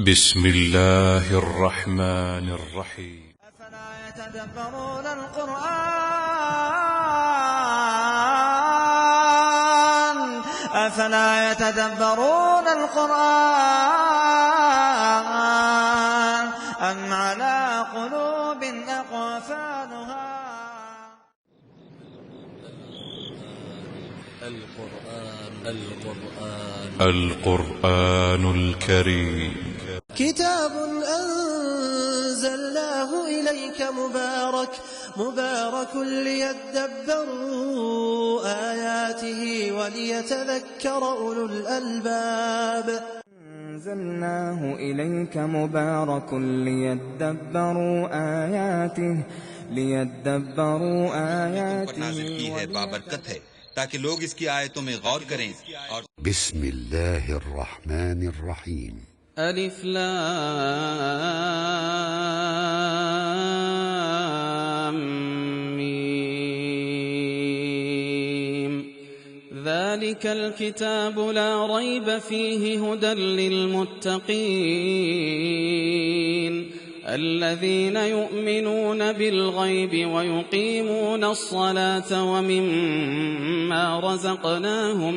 بسم الله الرحمن الرحيم أفلا يتدبرون القرآن أم على قلوب أقفالها القرآن الكريم كتاب أنزلناه إليك مبارك ليدبروا آياته وليتذكر أولو الألباب أنزلناه إليك مبارك ليدبروا آياته پر نازل کی ہے بابرکت ہے تاکہ لوگ اس کی آیتوں میں غور کریں اور بسم الله الرحمن الرحيم ألف لام ميم ذلك الكتاب لا ريب فيه هدى للمتقين الذين يؤمنون بالغيب ويقيمون الصلاة ومما رزقناهم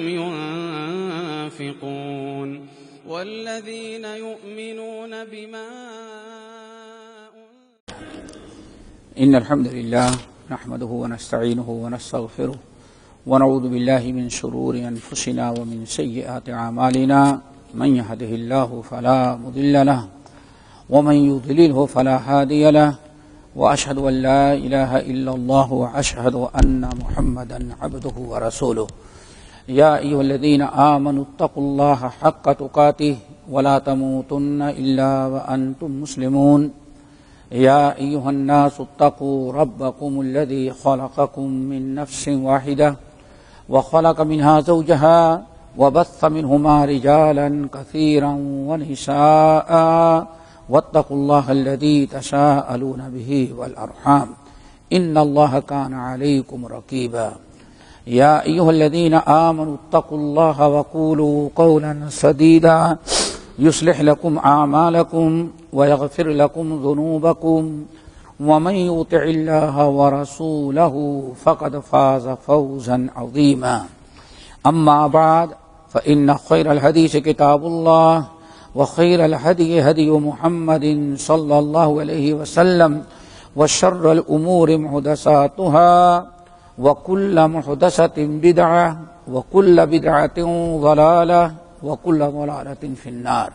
ينفقون والذين يؤمنون بما إن الحمد لله نحمده ونستعينه ونستغفره ونعوذ بالله من شرور أنفسنا ومن سيئات أعمالنا من يهده الله فلا مضل له ومن يضلله فلا هادي له وأشهد أن لا إله إلا الله وأشهد أن محمدا عبده ورسوله يا أيها الذين آمنوا اتقوا الله حق تقاته ولا تموتن إلا وأنتم مسلمون يا أيها الناس اتقوا ربكم الذي خلقكم من نفس واحدة وخلق منها زوجها وبث منهما رجالا كثيرا ونساء واتقوا الله الذي تساءلون به والأرحام إن الله كان عليكم رقيبا يا أيها الذين آمنوا اتقوا الله وقولوا قولا سديدا يصلح لكم أعمالكم ويغفر لكم ذنوبكم ومن يطع الله ورسوله فقد فاز فوزا عظيما أما بعد فإن خير الحديث كتاب الله وخير الهدي هدي محمد صلى الله عليه وسلم وشر الأمور محدثاتها وكل محدثة بدعة وكل بدعة ضلالة وكل ضلالة في النار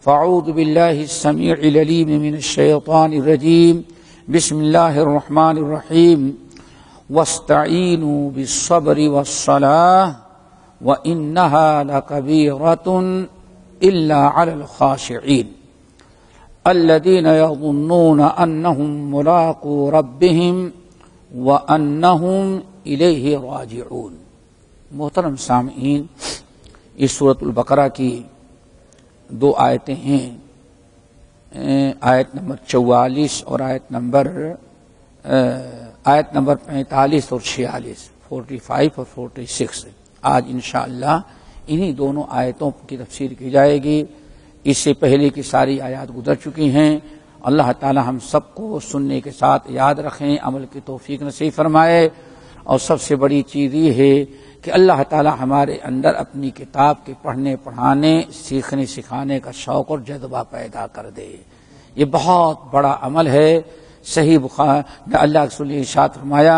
فأعوذ بالله السميع العليم من الشيطان الرجيم بسم الله الرحمن الرحيم واستعينوا بالصبر والصلاة وإنها لكبيرة إلا على الخاشعين الذين يظنون أنهم ملاقو ربهم وأنهم إليه راجعون. محترم سامعین، اس سورۃ البقرہ کی دو آیتیں ہیں، آیت نمبر 44 اور آیت نمبر 45 اور 46، 45 اور 46. آج انشاءاللہ انہی دونوں آیتوں کی تفسیر کی جائے گی. اس سے پہلے کی ساری آیات گزر چکی ہیں. اللہ تعالی ہم سب کو سننے کے ساتھ یاد رکھیں، عمل کی توفیق نصیب فرمائے. اور سب سے بڑی چیز یہ ہے کہ اللہ تعالی ہمارے اندر اپنی کتاب کے پڑھنے پڑھانے سیکھنے سکھانے کا شوق اور جذبہ پیدا کر دے. یہ بہت بڑا عمل ہے. صحیح بخاری اللہ کے رسول نے ارشاد فرمایا،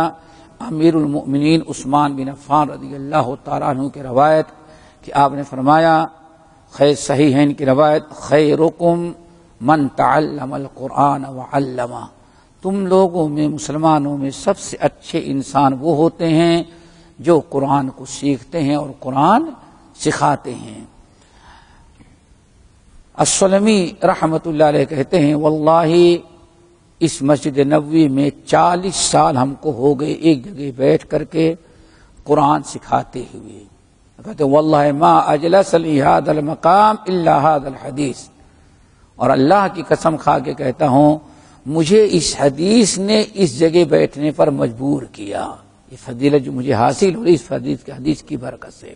امیر المؤمنین عثمان بن عفان رضی اللہ تعالیٰ عنہ کی روایت کہ آپ نے فرمایا، خیر صحیح ہے ان کی روایت، خیرکم من تعلم القرآن وعلمہ، تم لوگوں میں مسلمانوں میں سب سے اچھے انسان وہ ہوتے ہیں جو قرآن کو سیکھتے ہیں اور قرآن سکھاتے ہیں. السلمی رحمت اللہ علیہ کہتے ہیں، واللہ اس مسجد نبوی میں 40 سال ہم کو ہو گئے ایک جگہ بیٹھ کر کے قرآن سکھاتے ہوئے. کہتے واللہ ما اجلسنی ھذا المقام الا ھذا الحدیث، اور اللہ کی قسم کھا کے کہتا ہوں مجھے اس حدیث نے اس جگہ بیٹھنے پر مجبور کیا. یہ فضیلت جو مجھے حاصل ہوئی اس حدیث کی برکت سے.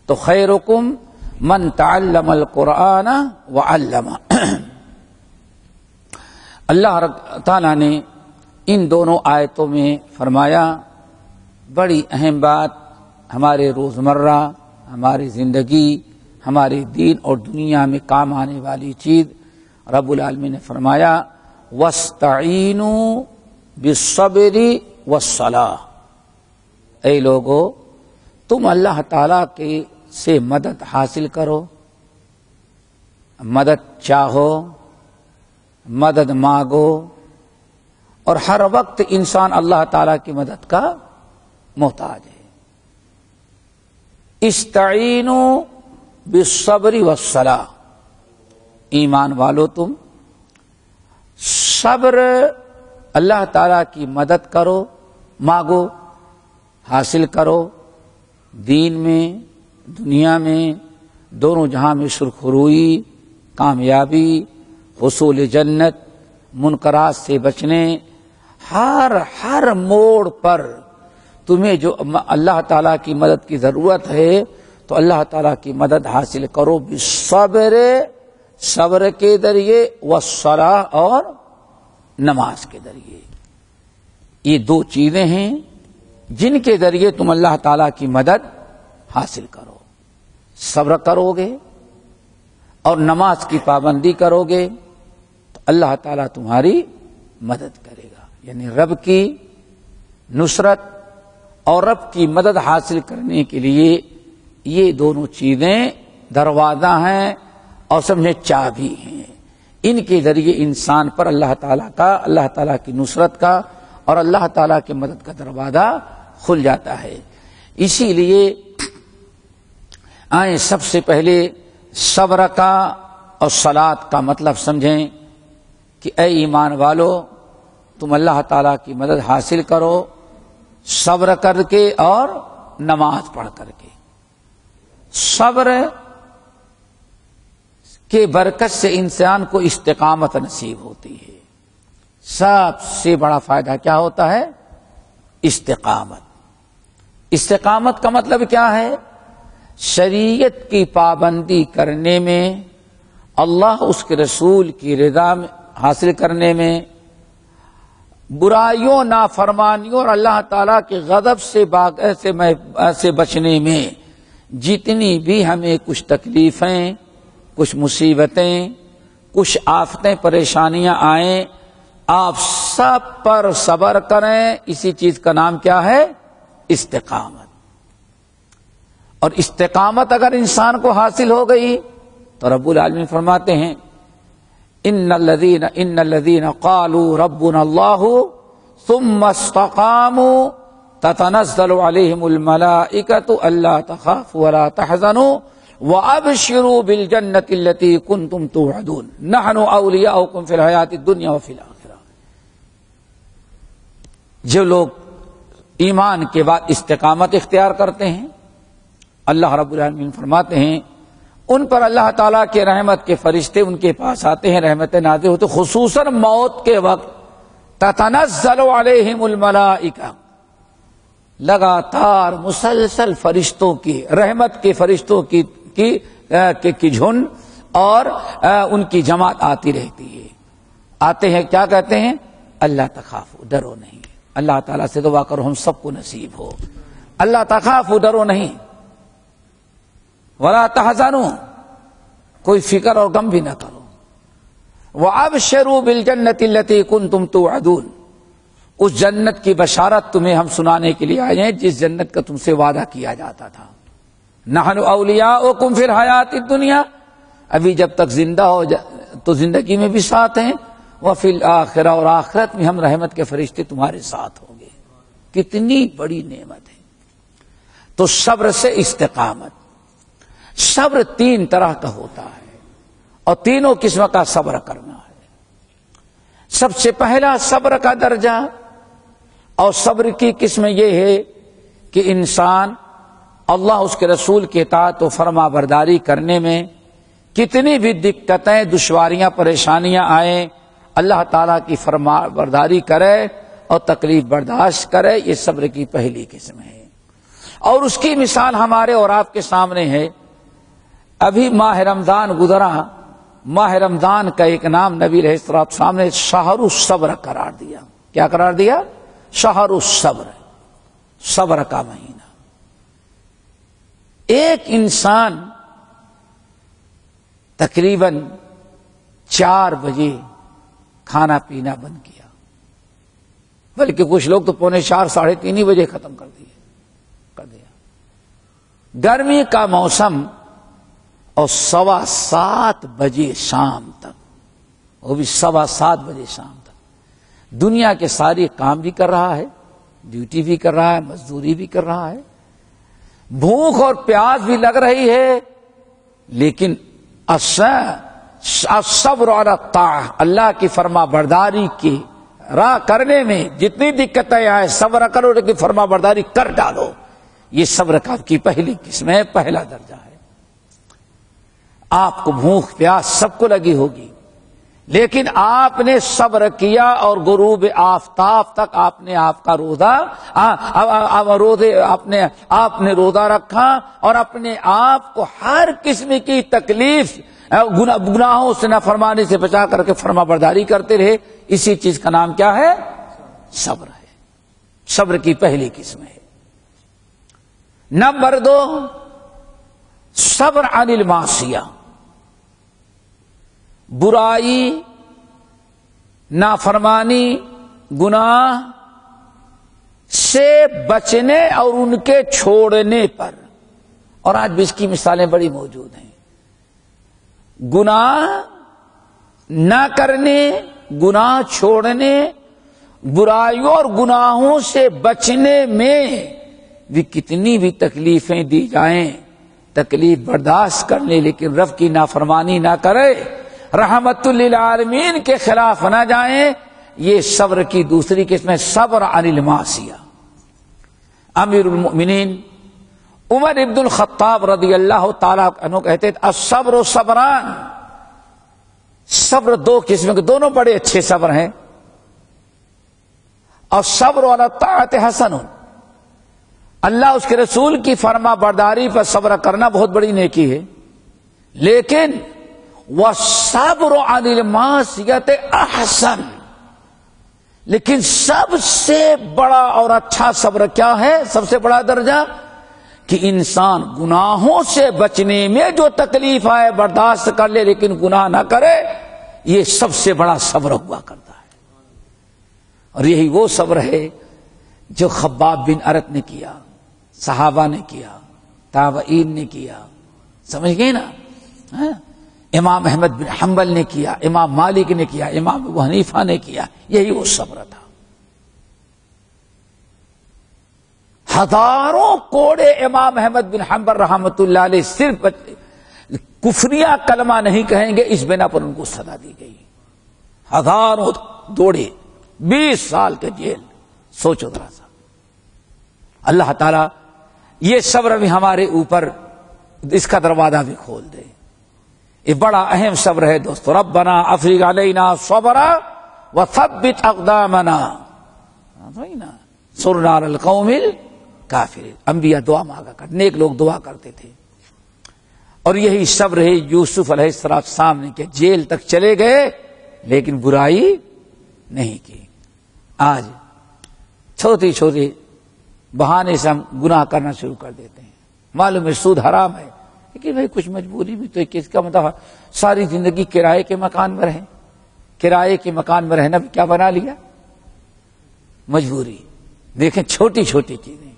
تو خیرکم من تعلم القرآن وعلم. اللہ تعالیٰ نے ان دونوں آیتوں میں فرمایا بڑی اہم بات، ہمارے روزمرہ، ہماری زندگی، ہمارے دین اور دنیا میں کام آنے والی چیز. رب العالمین نے فرمایا وَاسْتَعِینُوا بِالصَّبْرِ وَالصَّلَاةِ. اے لوگو تم اللہ تعالیٰ کے سے مدد حاصل کرو، مدد چاہو، مدد مانگو، اور ہر وقت انسان اللہ تعالیٰ کی مدد کا محتاج ہے. استعینوا بالصبر والصلاة. ایمان والو تم صبر اللہ تعالیٰ کی مدد کرو، مانگو، حاصل کرو، دین میں دنیا میں دونوں جہاں میں سرخروئی، کامیابی، حصول جنت، منکرات سے بچنے، ہر موڑ پر تمہیں جو اللہ تعالیٰ کی مدد کی ضرورت ہے تو اللہ تعالیٰ کی مدد حاصل کرو بالصبر، صبر کے ذریعے، والصلاۃ اور نماز کے ذریعے. یہ دو چیزیں ہیں جن کے ذریعے تم اللہ تعالیٰ کی مدد حاصل کرو. صبر کرو گے اور نماز کی پابندی کرو گے تو اللہ تعالیٰ تمہاری مدد کرے گا. یعنی رب کی نصرت اور رب کی مدد حاصل کرنے کے لیے یہ دونوں چیزیں دروازہ ہیں اور سمجھے چابی ہیں. ان کے ذریعے انسان پر اللہ تعالیٰ کی نصرت کا اور اللہ تعالیٰ کی مدد کا دروازہ کھل جاتا ہے. اسی لیے آئیں سب سے پہلے صبر کا اور صلاۃ کا مطلب سمجھیں کہ اے ایمان والو تم اللہ تعالیٰ کی مدد حاصل کرو صبر کر کے اور نماز پڑھ کر کے. صبر کے برکت سے انسان کو استقامت نصیب ہوتی ہے. سب سے بڑا فائدہ کیا ہوتا ہے؟ استقامت. استقامت کا مطلب کیا ہے؟ شریعت کی پابندی کرنے میں، اللہ اس کے رسول کی رضا حاصل کرنے میں، برائیوں نافرمانیوں اور اللہ تعالیٰ کے غضب سے بچنے میں جتنی بھی ہمیں کچھ تکلیفیں، کچھ مصیبتیں، کچھ آفتیں، پریشانیاں آئیں، آپ سب پر صبر کریں. اسی چیز کا نام کیا ہے؟ استقامت. اور استقامت اگر انسان کو حاصل ہو گئی تو رب العالمین فرماتے ہیں ان الذین قالوا ربنا اللہ ثم استقاموا تتنزل علیہم الملائکۃ الا تخافوا ولا تحزنوا وابشروا بالجنۃ التي کنتم توعدون نحن اولیاؤکم فی الحیاۃ الدنیا وفی الآخرہ. جو لوگ ایمان کے بعد استقامت اختیار کرتے ہیں، اللہ رب العالمین فرماتے ہیں ان پر اللہ تعالیٰ کے رحمت کے فرشتے ان کے پاس آتے ہیں، رحمت نازل ہوتے، خصوصاً موت کے وقت. تتنزل علیہم الملائکہ، لگاتار مسلسل فرشتوں کی، رحمت کے فرشتوں کی جھنڈ اور ان کی جماعت آتی رہتی ہے. آتے ہیں، کیا کہتے ہیں؟ اللہ تخافوا، ڈرو نہیں. اللہ تعالیٰ سے دعا کرو ہم سب کو نصیب ہو. اللہ تخافوا، ڈرو نہیں. ولا تحزنوا، کوئی فکر اور غم بھی نہ کرو. وابشروا بالجنۃ التي كنتم توعدون، اس جنت کی بشارت تمہیں ہم سنانے کے لیے آئے ہیں جس جنت کا تم سے وعدہ کیا جاتا تھا. نحن اولیاؤکم فی الحیاۃ الدنیا، ابھی جب تک زندہ ہو تو زندگی میں بھی ساتھ ہیں، وفی الآخرہ، اور آخرت میں ہم رحمت کے فرشتے تمہارے ساتھ ہوں گے. کتنی بڑی نعمت ہے. تو صبر سے استقامت. صبر تین طرح کا ہوتا ہے اور تینوں قسم کا صبر کرنا ہے. سب سے پہلا صبر کا درجہ اور صبر کی قسم یہ ہے کہ انسان اللہ اس کے رسول کے اطاعت و فرما برداری کرنے میں کتنی بھی دقتیں، دشواریاں، پریشانیاں آئیں، اللہ تعالیٰ کی فرما برداری کرے اور تکلیف برداشت کرے. یہ صبر کی پہلی قسم ہے. اور اس کی مثال ہمارے اور آپ کے سامنے ہے. ابھی ماہ رمضان گزرا، ماہ رمضان کا ایک نام نبی علیہ السلام نے شہر الصبر قرار دیا. کیا قرار دیا؟ شہر الصبر، صبر کا مہینہ. ایک انسان تقریباً 4 بجے کھانا پینا بند کیا، بلکہ کچھ لوگ تو 3:45 ساڑھے 3 بجے ختم کر دیا. گرمی کا موسم اور 7:15 بجے شام تک، وہ بھی 7:15 بجے شام تک دنیا کے سارے کام بھی کر رہا ہے، ڈیوٹی بھی کر رہا ہے، مزدوری بھی کر رہا ہے، بھوک اور پیاس بھی لگ رہی ہے، لیکن الصبر علی الطاعہ، اللہ کی فرما برداری کی راہ کرنے میں جتنی دقتیں آئے صبر کرو، لیکن فرما برداری کر ڈالو. یہ صبر کی پہلی قسم ہے، پہلا درجہ ہے. آپ کو بھوک پیاس سب کو لگی ہوگی، لیکن آپ نے صبر کیا اور غروب آفتاب تک آپ نے آپ کا روزہ آپ نے روزہ رکھا اور اپنے آپ کو ہر قسم کی تکلیف گناہوں سے نافرمانی سے بچا کر کے فرما برداری کرتے رہے. اسی چیز کا نام کیا ہے؟ صبر ہے. صبر کی پہلی قسم ہے. نمبر 2، صبر عن المعصیہ، برائی، نافرمانی، گناہ سے بچنے اور ان کے چھوڑنے پر. اور آج بھی اس کی مثالیں بڑی موجود ہیں. گناہ نہ کرنے، گناہ چھوڑنے، برائیوں اور گناہوں سے بچنے میں بھی کتنی بھی تکلیفیں دی جائیں، تکلیف برداشت کر لے، لیکن رب کی نافرمانی نہ کرے، رحمت للعالمین کے خلاف نہ جائیں. یہ صبر کی دوسری قسم ہے، صبر عن المعصیہ. امیر المؤمنین عمر ابن الخطاب رضی اللہ تعالیٰ عنہ کہتے تھے الصبر صبران، صبر 2 قسم کے، دونوں بڑے اچھے صبر ہیں. اور صبر علی الطاعۃ حسن، اللہ اس کے رسول کی فرما برداری پر صبر کرنا بہت بڑی نیکی ہے، لیکن والصبر عن المعصیۃ احسن، لیکن سب سے بڑا اور اچھا صبر کیا ہے؟ سب سے بڑا درجہ کہ انسان گناہوں سے بچنے میں جو تکلیف آئے برداشت کر لے، لیکن گناہ نہ کرے. یہ سب سے بڑا صبر ہوا کرتا ہے. اور یہی وہ صبر ہے جو خباب بن ارت نے کیا، صحابہ نے کیا، تابعین نے کیا. سمجھ گئے نا؟ امام احمد بن حنبل نے کیا، امام مالک نے کیا، امام ابو حنیفہ نے کیا. یہی وہ صبر تھا. ہزاروں کوڑے امام احمد بن حنبل رحمۃ اللہ علیہ صرف کفریہ کلمہ نہیں کہیں گے، اس بنا پر ان کو سزا دی گئی. ہزاروں دوڑے، 20 سال کے جیل. سوچو ذرا سا. اللہ تعالیٰ یہ صبر بھی ہمارے اوپر اس کا دروازہ بھی کھول دے. یہ بڑا اہم صبر ہے دوستو. ربنا افرغ علینا صبرا وثبت اقدامنا انصرنا علی القوم الکافرین. انبیاء دعا مانگا کرتے، نیک لوگ دعا کرتے تھے. اور یہی صبر ہے یوسف علیہ السلام نے کہ جیل تک چلے گئے لیکن برائی نہیں کی. آج چھوٹی چھوٹی بہانے سے ہم گناہ کرنا شروع کر دیتے ہیں. معلوم ہے سود حرام ہے، لیکن بھائی کچھ مجبوری بھی تو ہے. کس کا مطلب ساری زندگی کرائے کے مکان میں رہیں، کرائے کے مکان میں رہنا بھی کیا بنا لیا؟ مجبوری. دیکھیں چھوٹی چھوٹی چیزیں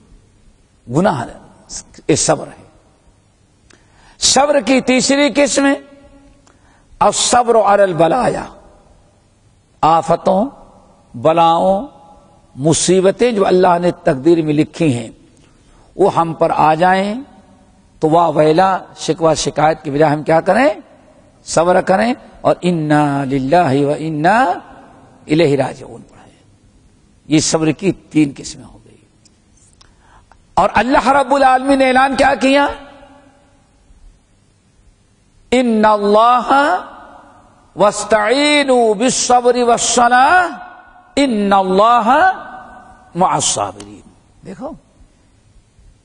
گناہ ہے. صبر ہے. صبر کی تیسری قسم ہے الصبر علی البلایا، آفتوں، بلاؤں، مصیبتیں جو اللہ نے تقدیر میں لکھی ہیں وہ ہم پر آ جائیں تو واہ ویلا، شکوہ شکایت کی بجائے ہم کیا کریں؟ صبر کریں. اور انا للہ و انا الیہ راجعون پڑھیں. یہ صبر کی 3 قسمیں ہو گئی. اور اللہ رب العالمین نے اعلان کیا کیا؟ ان اللہ واستعینوا بالصبر والصلاۃ ان اللہ مع الصابرین. دیکھو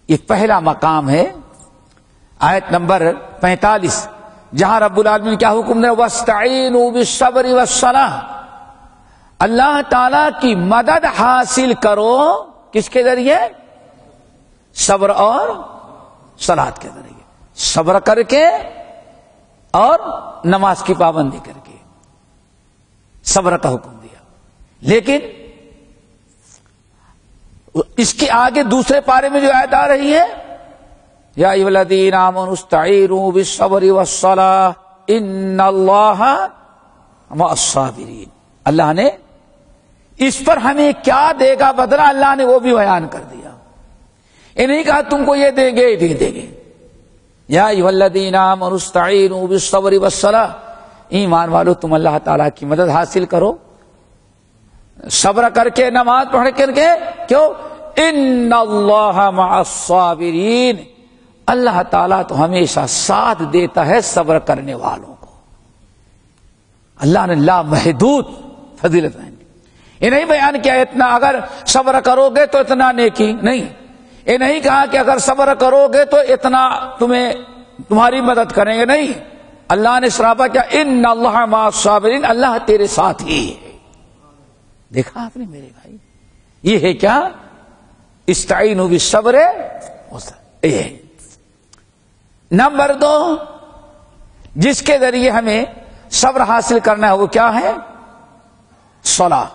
یہ پہلا مقام ہے. آیت نمبر 45 جہاں رب العالمین نے کیا حکم دیا؟ وَاسْتَعِينُوا بِالصَّبْرِ وَالصَّلَاةِ، اللہ تعالی کی مدد حاصل کرو کس کے ذریعے؟ صبر اور صلات کے ذریعے، صبر کر کے اور نماز کی پابندی کر کے صبر کا حکم دیا. لیکن اس کے آگے دوسرے پارے میں جو آیت آ رہی ہے یا ایھا الذین آمنوا استعینوا بالصبر والصلاۃ ان اللہ مع الصابرین، اللہ نے اس پر ہمیں کیا دے گا بدلہ، اللہ نے وہ بھی بیان کر دیا. یہ نہیں کہا تم کو یہ دیں گے یہ دیں گے. یا ایھا الذین آمنوا استعینوا بالصبر والصلاۃ، ایمان والو تم اللہ تعالیٰ کی مدد حاصل کرو صبر کر کے نماز پڑھ کر کے. کیوں؟ ان اللہ مع الصابرین، اللہ تعالیٰ تو ہمیشہ ساتھ دیتا ہے صبر کرنے والوں کو. اللہ نے لامحدود فضیلت ہے. یہ نہیں بیان کیا اتنا اگر صبر کرو گے تو اتنا نیکی، نہیں. یہ نہیں کہا کہ اگر صبر کرو گے تو اتنا تمہاری مدد کریں گے، نہیں. اللہ نے صرافہ کیا ان اللہ مع الصابرین، اللہ تیرے ساتھ ہی ہے. دیکھا آپ نے میرے بھائی، یہ ہے کیا؟ استعینوا بالصبر والصلاۃ. نمبر 2 جس کے ذریعے ہمیں صبر حاصل کرنا ہے وہ کیا ہے؟ صلاۃ،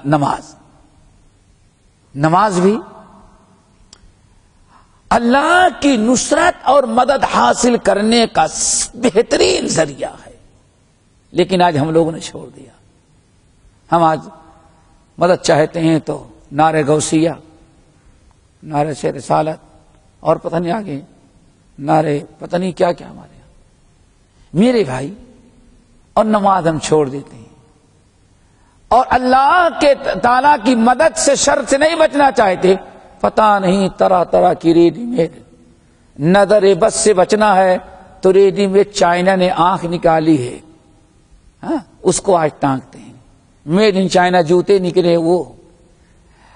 نماز. نماز بھی اللہ کی نصرت اور مدد حاصل کرنے کا بہترین ذریعہ ہے. لیکن آج ہم لوگوں نے چھوڑ دیا. ہم آج مدد چاہتے ہیں تو نعرے غوثیہ، نعرے سے رسالت اور پتہ نہیں آگے نعرے پتہ نہیں کیا کیا ہمارے یہاں میرے بھائی. اور نماز ہم چھوڑ دیتے ہیں اور اللہ کے تعالیٰ کی مدد سے شر سے نہیں بچنا چاہتے. پتہ نہیں طرح طرح کی ریڈی میڈ نظر بس سے بچنا ہے تو ریڈی میڈ چائنا نے آنکھ نکالی ہے، ہاں اس کو آج ٹانکتے ہیں. میڈ ان چائنا جوتے نکلے. وہ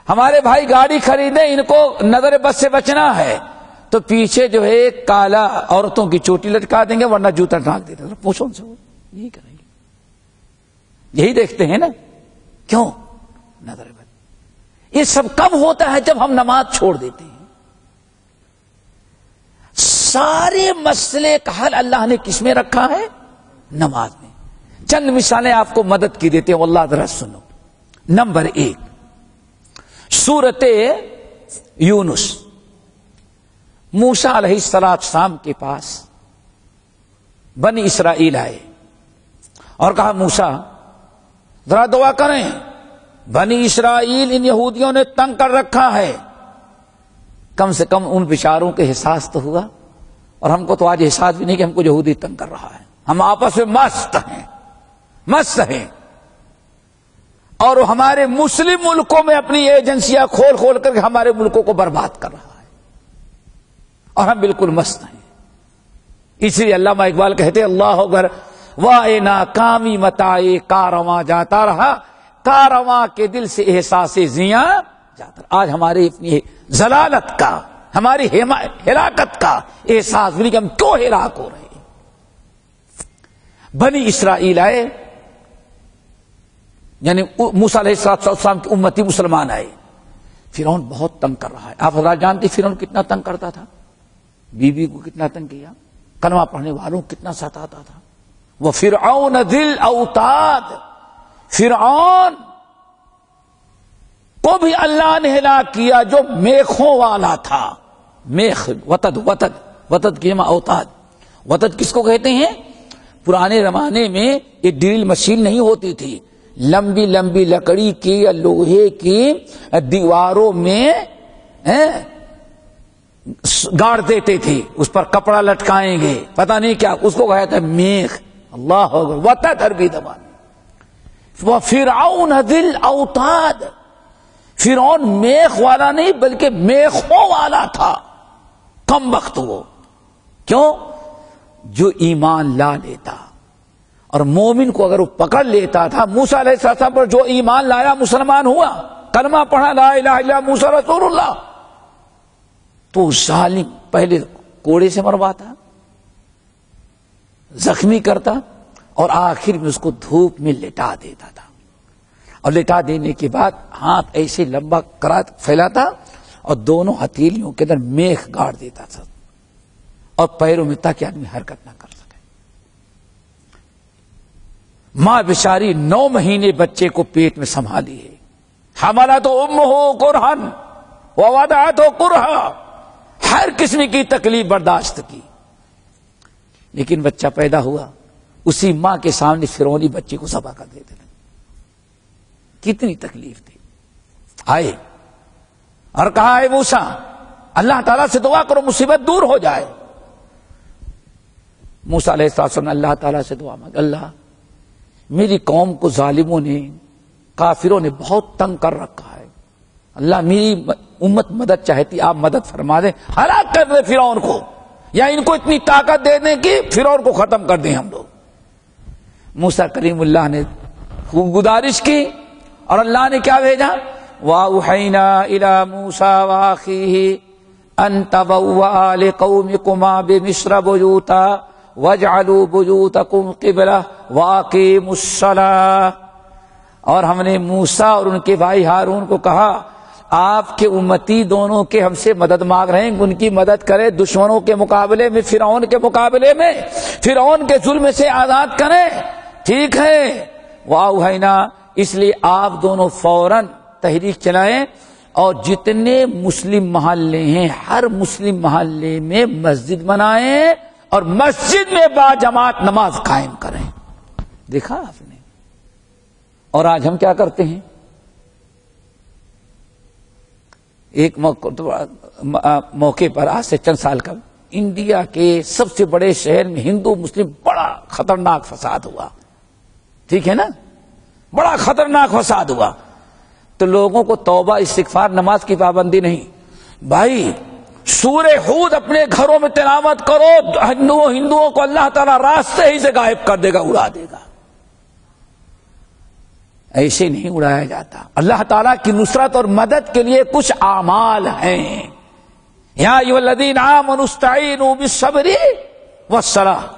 ہمارے بھائی گاڑی خریدے، ان کو نظر بس سے بچنا ہے تو پیچھے جو ہے کالا عورتوں کی چوٹی لٹکا دیں گے ورنہ جوتا ٹانک دیتے. پوچھو ان سے، یہی کریں گے، یہی دیکھتے ہیں نا. کیوں؟ نظر بس. یہ سب کب ہوتا ہے؟ جب ہم نماز چھوڑ دیتے ہیں. سارے مسئلے کا حل اللہ نے کس میں رکھا ہے؟ نماز میں. چند مثالیں آپ کو مدد کی دیتے ہیں، واللہ ذرا سنو. نمبر 1 سورۃ یونس. موسیٰ علیہ السلام کے پاس بنی اسرائیل آئے اور کہا موسیٰ ذرا دعا کریں، بنی اسرائیل ان یہودیوں نے تنگ کر رکھا ہے. کم سے کم ان بیچاروں کے احساس تو ہوا، اور ہم کو تو آج احساس بھی نہیں کہ ہم کو یہودی تنگ کر رہا ہے. ہم آپس میں مست ہیں اور ہمارے مسلم ملکوں میں اپنی ایجنسیاں کھول کھول کر ہمارے ملکوں کو برباد کر رہا ہے اور ہم بالکل مست ہیں. اس لیے علامہ اقبال کہتے اللہ اگر وائے ناکامی متائے کارواں جاتا رہا، کارواں کے دل سے احساس زیاں جاتا رہا. آج ہماری اپنی ضلالت کا، ہماری ہلاکت کا احساس بھی نہیں کہ ہم کیوں ہلاک ہو رہے ہیں. بنی اسرائیل آئے، یعنی موسیٰ علیہ السلام کی امتی مسلمان آئے. فرعون بہت تنگ کر رہا ہے. آپ حضرات جانتے فرعون کتنا تنگ کرتا تھا، بیوی کو کتنا تنگ کیا، کلمہ پڑھنے والوں کو کتنا ستاتا تھا. وہ فرعون ذی الاوتاد، فرعون کو بھی اللہ نے ہلاک کیا جو میخوں والا تھا. میخ، وتد کی جمع اوتاد. وتد کس کو کہتے ہیں؟ پرانے زمانے میں یہ ڈرل مشین نہیں ہوتی تھی، لمبی لمبی لکڑی کی یا لوہے کی دیواروں میں گاڑ دیتے تھے، اس پر کپڑا لٹکائیں گے، پتہ نہیں کیا، اس کو کہتا ہے میخ. اللہ اکبر. وتد عربی زبان. وفرعون ذی الاوتاد، فرعون میخ والا نہیں بلکہ میخوں والا تھا. کم وقت وہ کیوں؟ جو ایمان لا لیتا اور مومن کو اگر وہ پکڑ لیتا تھا. موسیٰ علیہ السلام پر جو ایمان لایا مسلمان ہوا، کلمہ پڑھا لا الہ الا موسیٰ رسول اللہ، تو ظالم پہلے کوڑے سے مرواتا، زخمی کرتا، اور آخر میں اس کو دھوپ میں لٹا دیتا تھا، اور لٹا دینے کے بعد ہاتھ ایسے لمبا پھیلاتا اور دونوں ہتھیلیوں کے اندر میخ گاڑ دیتا تھا اور پیروں میں، تاکہ آدمی حرکت نہ کر سکے۔ ماں بیچاری 9 مہینے بچے کو پیٹ میں سنبھالی ہے، حملت امہ کرہا ووضعتہ کرہا، ہر قسم کی تکلیف برداشت کی، لیکن بچہ پیدا ہوا، اسی ماں کے سامنے فرعونی بچے کو ذبح کر دیتے تھے۔ کتنی تکلیف تھی۔ آئے اور کہا اے موسیٰ اللہ تعالیٰ سے دعا کرو مصیبت دور ہو جائے۔ موسیٰ علیہ السلام نے اللہ تعالیٰ سے دعا مانگی، اللہ میری قوم کو ظالموں نے، کافروں نے بہت تنگ کر رکھا ہے، اللہ میری امت مدد چاہتی، آپ مدد فرما دیں، ہلاک کر دیں فرعون کو، یا ان کو اتنی طاقت دے دیں کہ فرعون کو ختم کر دیں ہم لوگ۔ موسیٰ کلیم اللہ نے خوب گزارش کی اور اللہ نے کیا بھیجا؟ وَأَوْحَيْنَا إِلَى مُوسَىٰ وَأَخِيهِ أَن تَبَوَّآ لِقَوْمِكُمَا بِمِصْرَ بُيُوتًا وَاجْعَلُوا بُيُوتَكُمْ قِبْلَةً وَأَقِیمُوا الصَّلَاةَ۔ اور ہم نے موسیٰ اور ان کے بھائی ہارون کو کہا آپ کے امتی دونوں کے ہم سے مدد مانگ رہے ہیں، ان کی مدد کریں دشمنوں کے مقابلے میں، فرعون کے مقابلے میں، فرعون کے ظلم سے آزاد کریں، ٹھیک ہے؟ وَأَوْحَيْنَا، اس لیے آپ دونوں فوراً تحریک چلائیں اور جتنے مسلم محلے ہیں ہر مسلم محلے میں مسجد بنائیں اور مسجد میں باجماعت نماز قائم کریں۔ دیکھا آپ نے؟ اور آج ہم کیا کرتے ہیں؟ ایک موقع پر آج سے چند سال قبل انڈیا کے سب سے بڑے شہر میں ہندو مسلم بڑا خطرناک فساد ہوا، ٹھیک ہے نا؟ بڑا خطرناک فساد ہوا، تو لوگوں کو توبہ استغفار نماز کی پابندی نہیں، بھائی سورہ ہود اپنے گھروں میں تلاوت کرو، ہندوؤں کو اللہ تعالیٰ راستے ہی سے غائب کر دے گا، اڑا دے گا۔ ایسے نہیں اڑایا جاتا، اللہ تعالیٰ کی نصرت اور مدد کے لیے کچھ اعمال ہیں۔ یا ایھا الذین آمنوا استعینوا بالصبر والصلاۃ،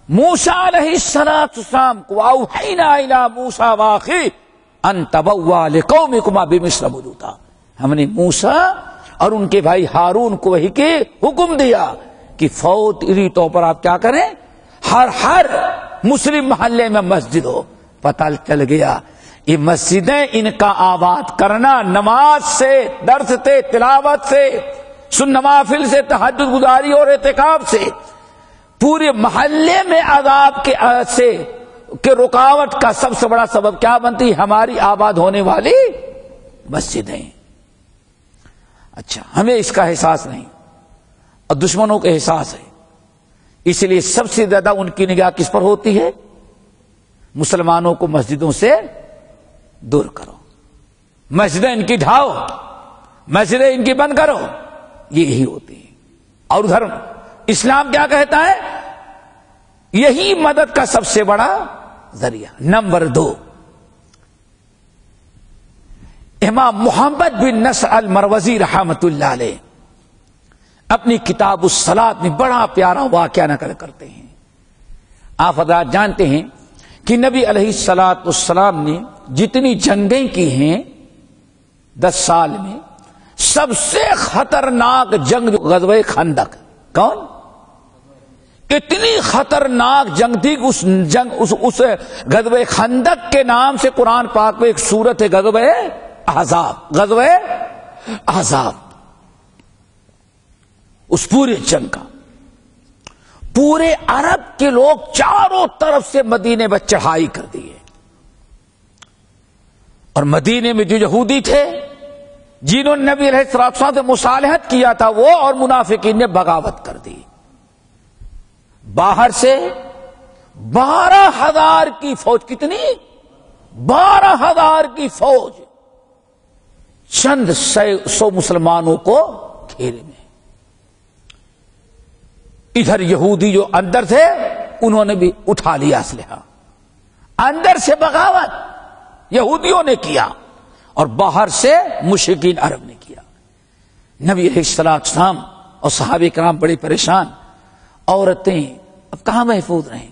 موسیٰ علیہ السلام کو اوحینا الی موسیٰ واخیہ ان تبوّا لقومکما بمصر بیوتا، ہم نے موسیٰ اور ان کے بھائی ہارون کو وحی کے حکم دیا کہ فوری طور پر آپ کیا کریں، ہر مسلم محلے میں مسجد ہو۔ پتہ چل گیا یہ مسجدیں ان کا آباد کرنا، نماز سے، درس سے، تلاوت سے، نوافل سے، تہجد گزاری اور اعتکاف سے پورے محلے میں عذاب کے رکاوٹ کا سب سے بڑا سبب کیا بنتی؟ ہماری آباد ہونے والی مسجدیں۔ اچھا، ہمیں اس کا احساس نہیں اور دشمنوں کا احساس ہے، اس لیے سب سے زیادہ ان کی نگاہ کس پر ہوتی ہے؟ مسلمانوں کو مسجدوں سے دور کرو، مسجدیں ان کی ڈھاؤ، مسجدیں ان کی بند کرو، یہی ہوتی ہے۔ اور ادھر اسلام کیا کہتا ہے؟ یہی مدد کا سب سے بڑا ذریعہ۔ نمبر 2، امام محمد بن نصر المروزی رحمۃ اللہ علیہ اپنی کتاب الصلاۃ میں بڑا پیارا واقعہ نقل کرتے ہیں۔ آپ حضرات جانتے ہیں کہ نبی علیہ الصلاۃ والسلام نے جتنی جنگیں کی ہیں 10 سال میں، سب سے خطرناک جنگ جو غزوہ خندق، کون؟ اتنی خطرناک جنگ تھی کہ اس غزوہ خندق کے نام سے قرآن پاک میں ایک سورت ہے، غزوہ احزاب، غزوہ احزاب۔ اس پورے جنگ کا پورے عرب کے لوگ چاروں طرف سے مدینے میں چڑھائی کر دی ہے، اور مدینے میں جو یہودی تھے جنہوں نے نبی علیہ السلام سے مصالحت کیا تھا، وہ اور منافقین نے بغاوت کر دی۔ باہر سے 12,000 کی فوج، کتنی؟ 12,000 کی فوج چند 100 مسلمانوں کو گھیرے میں۔ ادھر یہودی جو اندر تھے انہوں نے بھی اٹھا لیا اسلحہ، اندر سے بغاوت یہودیوں نے کیا اور باہر سے مشرکین عرب نے کیا۔ نبی علیہ السلام اور صحابہ کرام بڑے پریشان. عورتیں اب کہاں محفوظ رہیں؟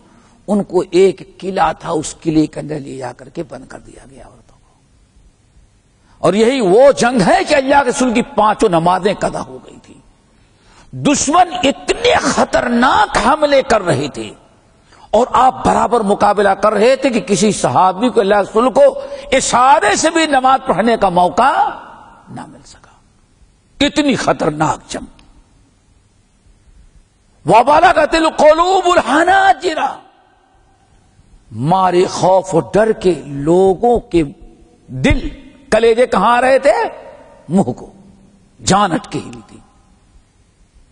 ان کو ایک قلعہ تھا، اس قلعے کے اندر لے جا کر کے بند کر دیا گیا عورتوں کو. اور یہی وہ جنگ ہے کہ اللہ کے رسول کی 5 نمازیں قضا ہو گئی تھی. دشمن اتنے خطرناک حملے کر رہے تھے اور آپ برابر مقابلہ کر رہے تھے کہ کسی صحابی کو اللہ کے رسول کو اشارے سے بھی نماز پڑھنے کا موقع نہ مل سکا. کتنی خطرناک جنگ. وَبَلَغَتِ الْقُلُوبُ الْحَنَاجِرَ، مارے خوف اور ڈر کے لوگوں کے دل کلیجے کہاں رہے تھے؟ منہ کو. جان اٹکی ہوئی تھی.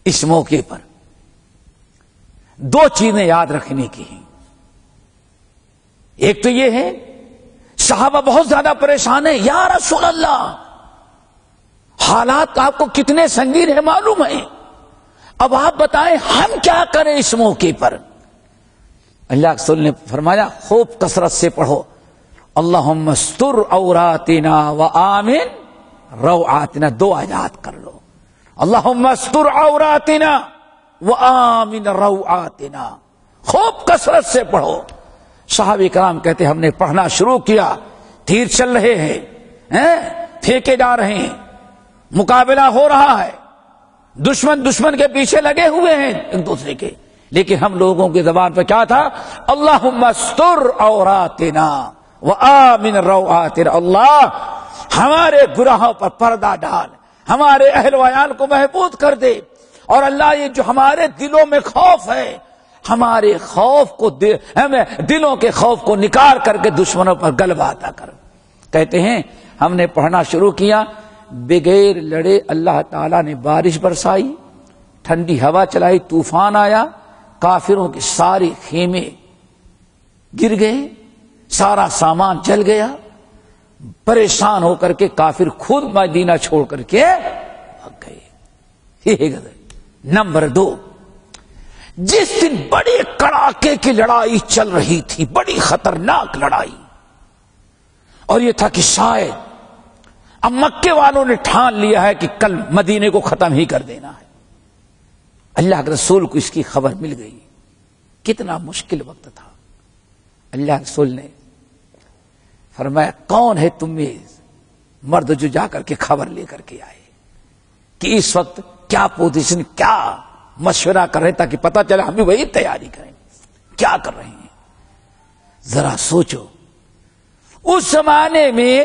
اس موقع پر 2 چیزیں یاد رکھنے کی ہیں. ایک تو یہ ہے صحابہ بہت زیادہ پریشان ہیں. یا رسول اللہ، حالات آپ کو کتنے سنگین ہیں معلوم ہے، اب آپ بتائیں ہم کیا کریں اس موقع پر؟ اللہ کے رسول نے فرمایا خوب کثرت سے پڑھو اللہم استر عوراتنا وآمن روعاتنا. 2 آیات کر لو. اللہم استر عوراتنا وآمن روعاتنا، خوب کثرت سے پڑھو. صحابہ کرام کہتے ہم نے پڑھنا شروع کیا، تیر چل رہے ہیں، پھینکے جا رہے ہیں، مقابلہ ہو رہا ہے، دشمن کے پیچھے لگے ہوئے ہیں ایک دوسرے کے، لیکن ہم لوگوں کی زبان پہ کیا تھا؟ اللہم استر عوراتنا وآمن روعاتنا. اللہ ہمارے گناہوں پر پردہ ڈال، ہمارے اہل وعیال کو محفوظ کر دے، اور اللہ یہ جو ہمارے دلوں میں خوف ہے، ہمارے خوف کو دلوں کے خوف کو نکال کر کے دشمنوں پر غلبہ عطا کر. کہتے ہیں ہم نے پڑھنا شروع کیا، بغیر لڑے اللہ تعالیٰ نے بارش برسائی، ٹھنڈی ہوا چلائی، طوفان آیا، کافروں کے سارے خیمے گر گئے، سارا سامان جل گیا. پریشان ہو کر کے کافر خود مدینہ چھوڑ کر کے بھاگ گئے. یہ نمبر 2، جس دن بڑے کڑاکے کی لڑائی چل رہی تھی، بڑی خطرناک لڑائی، اور یہ تھا کہ شاید اب مکے والوں نے ٹھان لیا ہے کہ کل مدینے کو ختم ہی کر دینا ہے. اللہ کے رسول کو اس کی خبر مل گئی. کتنا مشکل وقت تھا. اللہ کے رسول نے فرمایا کون ہے تم میں مرد جو جا کر کے خبر لے کر کے آئے کہ اس وقت کیا پوزیشن، کیا مشورہ کر رہے تاکہ پتہ چلے ہم بھی وہی تیاری کریں کیا کر رہے ہیں. ذرا سوچو اس زمانے میں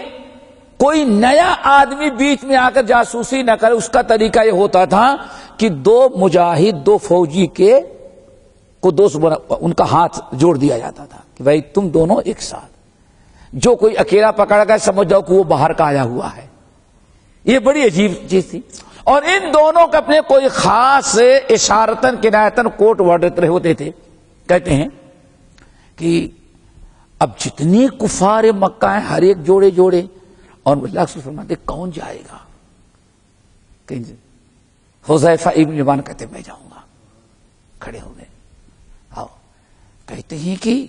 کوئی نیا آدمی بیچ میں آ کر جاسوسی نہ کرے. اس کا طریقہ یہ ہوتا تھا کہ 2 مجاہد 2 فوجی کے کو ان کا ہاتھ جوڑ دیا جاتا تھا کہ بھائی تم دونوں ایک ساتھ. جو کوئی اکیلا پکڑ گیا سمجھ جاؤ کہ وہ باہر کا آیا ہوا ہے. یہ بڑی عجیب چیز تھی. اور ان دونوں کے اپنے کوئی خاص اشارتن کنایتن کوٹ ورڈ رہے ہوتے تھے. کہتے ہیں کہ اب جتنے کفار مکہ ہیں ہر ایک جوڑے جوڑے، اور اللہ سے فرماتے کون جائے گا؟ حذیفہ ابن یمان کہتے میں جاؤں گا. کھڑے ہو گئے. آؤ. کہتے ہیں کہ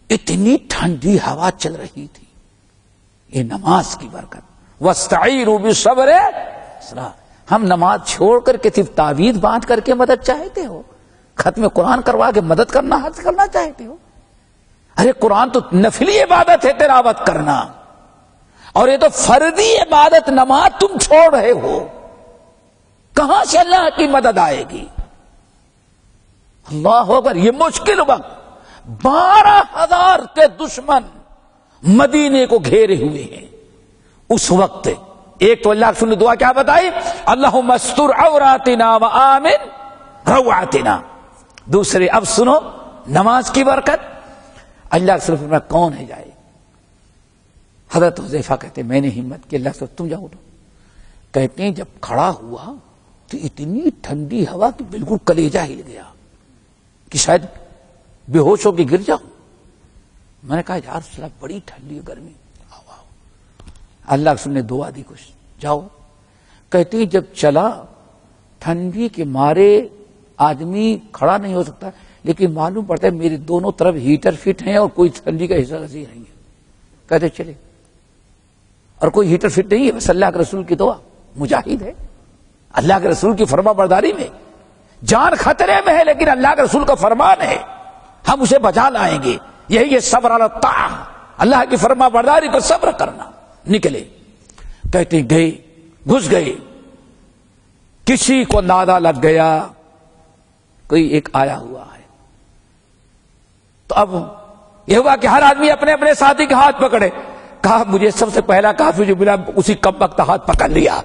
اتنی ٹھنڈی ہوا چل رہی تھی. یہ نماز کی برکت. وَاسْتَعِينُوا بِالصَّبْرِ، ہم نماز چھوڑ کر کے صرف تعویذ باندھ کر کے مدد چاہتے ہو؟ ختم قرآن کروا کے مدد کرنا حاصل کرنا چاہتے ہو؟ ارے قرآن تو نفلی عبادت ہے تلاوت کرنا، اور یہ تو فردی عبادت نماز تم چھوڑ رہے ہو. کہاں سے اللہ کی مدد آئے گی؟ اللہ اکبر. یہ مشکل وقت 12,000 کے دشمن مدینے کو گھیرے ہوئے ہیں. اس وقت ایک تو اللہ رسول نے دعا کیا بتائی؟ اللہم استر عوراتنا وآمن روعاتنا. دوسرے اب سنو نماز کی برکت. اللہ رسول فرمایا کون ہے جائے؟ حضرت حذیفہ کہتے میں نے ہمت کی. اللہ سے تم جاؤ. کہتے ہیں جب کھڑا ہوا تو اتنی ٹھنڈی ہوا کہ بالکل کلیجہ ہل گیا کہ شاید بے ہوش ہو کے گر جاؤں. میں نے کہا یار رسول اللہ بڑی ٹھنڈی گرمی. اللہ رسول نے دعا دی کچھ جاؤ. کہتے ہیں جب چلا ٹھنڈی کے مارے آدمی کھڑا نہیں ہو سکتا، لیکن معلوم پڑتا ہے میرے دونوں طرف ہیٹر فٹ ہیں اور کوئی ٹھنڈی کا حصہ نہیں ہے. کہتے چلے، اور کوئی ہیٹر فٹ نہیں ہے، بس اللہ کے رسول کی دعا. مجاہد ہے اللہ کے رسول کی فرما برداری میں جان خطرے میں ہے، لیکن اللہ کے رسول کا فرمان ہے، ہم اسے بچا لائیں گے. یہی ہے صبر علی الطاعہ، اللہ کی فرما برداری پر صبر کرنا. نکلے، کہتے گئے، گھس گئے، کسی کو نادا لگ گیا کوئی ایک آیا ہوا ہے. تو اب یہ ہوا کہ ہر آدمی اپنے اپنے ساتھی کے ہاتھ پکڑے. کہا مجھے سب سے پہلا کافر جو ملا اسی کم وقت ہاتھ پکڑ لیا.